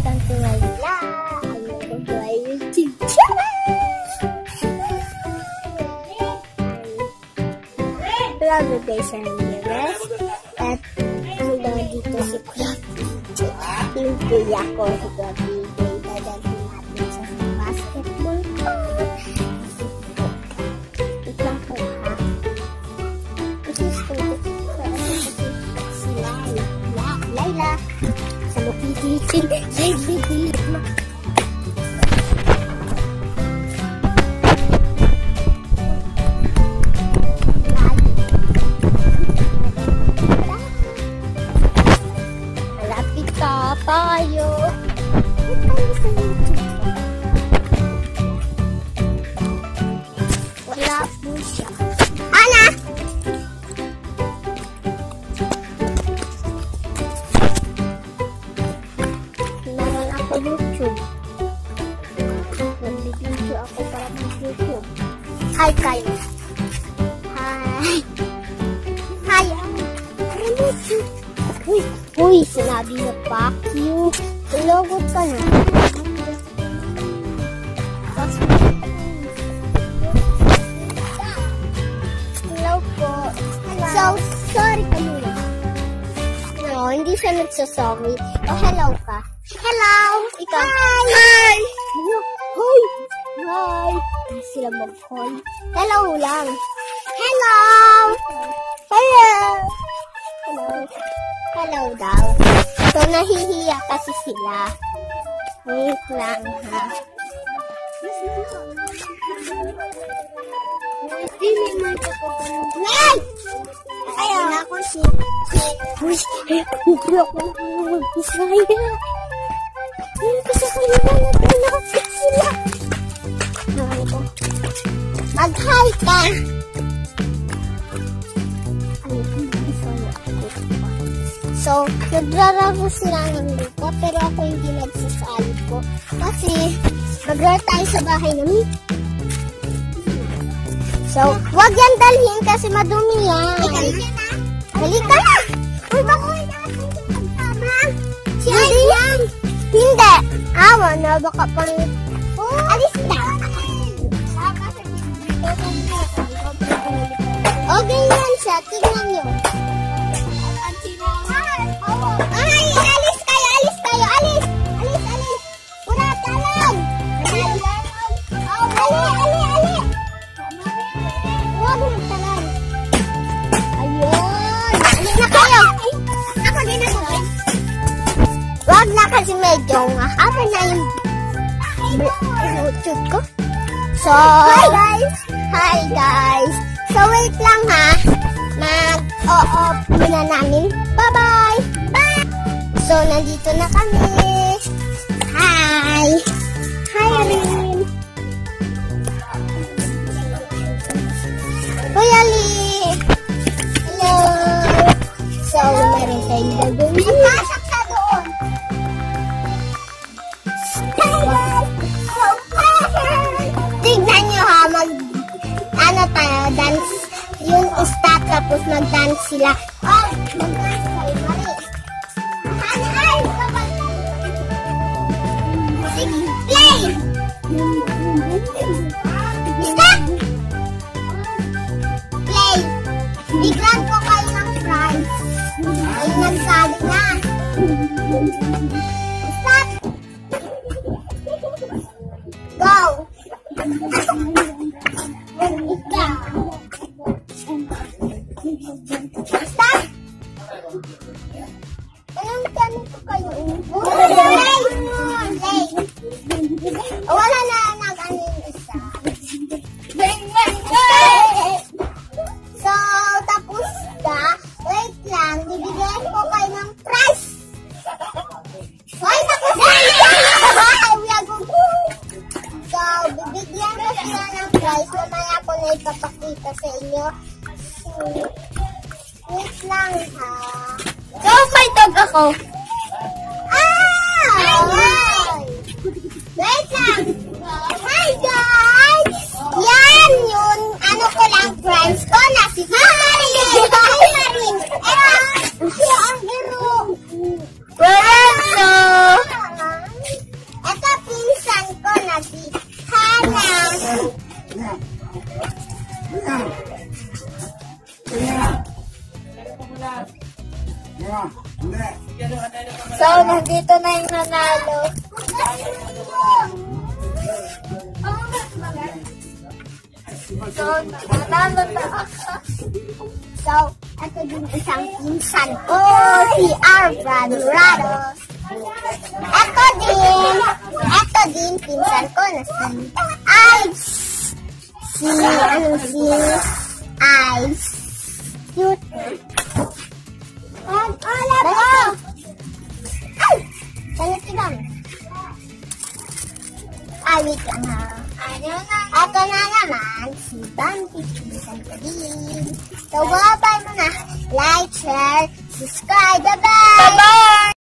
Welcome to my vlog. Welcome to my YouTube channel. Grabe guys sa Nieves. At hanggang dito si Kuya PJ. Yung kuya ko si Kuya PJ. Dadalhin natin sa basketball ko. Ito po ha. This is si Laila. Sa Lupititin. Malapit ka tayo. Wala po siya. Ana! Meron ako YouTube. Nag-video ako para mag-YouTube. Hi kayo. Hi. Hi. YouTube. Uy, sinabi na fuck you. Tulogot ka na. Hello po. So, sorry ka muna. No, hindi siya nagsasorry. Oh, hello ka. Hello! Ikaw. Hi! Hi! Hi! Hindi sila mag-call. Hello lang. Hello! Hello! Hello. Hello daw. So, nahihiya kasi sila. Wait lang, ha? Nay! Ayaw na ako si... Uy! Hindi ako mag-isaya. Hindi kasi kayo na natin sila. Mag-hi ka! So, nagrararo sila ng lupa, pero ako hindi nagsasali ko. Kasi, maglaro tayo sa bahay namin. So, huwag yan dalhin kasi madumi yan. Halika na! Uy, bakuhin natin yung pagtama. Hindi yan! Hindi! Awa na, baka pang... Alis na! Okay yan siya, tignan nyo. Ay, alis kayo, alis! Alis! Pura talang! Ali! Huwag mo talang. Ayun! Alis na kayo! Ako din ako. Huwag na kasi medyo mahaba na yung YouTube ko. So, Hi guys! So, wait lang ha. Mag-o-off muna namin. Bye-bye! Bye! So, nandito na kami. Hi! Hi, Arin! Kuya Lee! Hello! So, meron tayong gagawin. Pasok ka doon! Tignan nyo ha, tayo, dance. Yung stop, tapos mag-dance sila. Oh, mag-dance kayo, mali. Sige, play! Stop! Play! Bigyan ko kayo ng prize. Ay, nagsabi na. Stop! Go! Stop! Anong tanong ko kayo? Wala na nag-ano yung isa. So, tapos na. Wait lang. Bibigyan ko kayo ng prize. Ay, tapos na! So, bibigyan ko sila ng prize. Mamaya ko na ipapakita sa inyo. Wait lang ha. So, may tag ako. Wait lang. Hi guys! Yan yun. Ano ko lang friends ko na si Marin. Siya ang garo. Ito na yung nanalo. So, nanalo na ako. So, ito din isang pinsan ko, si Arvan Rado. Ito din pinsan ko na si Ice. Si Ice. Cute. Balik. Ay! Balik ka lang. Wait lang ha. Ito na naman, si Bambi, pinsan ko din. So, bye-bye muna. Like, share, subscribe. Bye-bye! Bye-bye!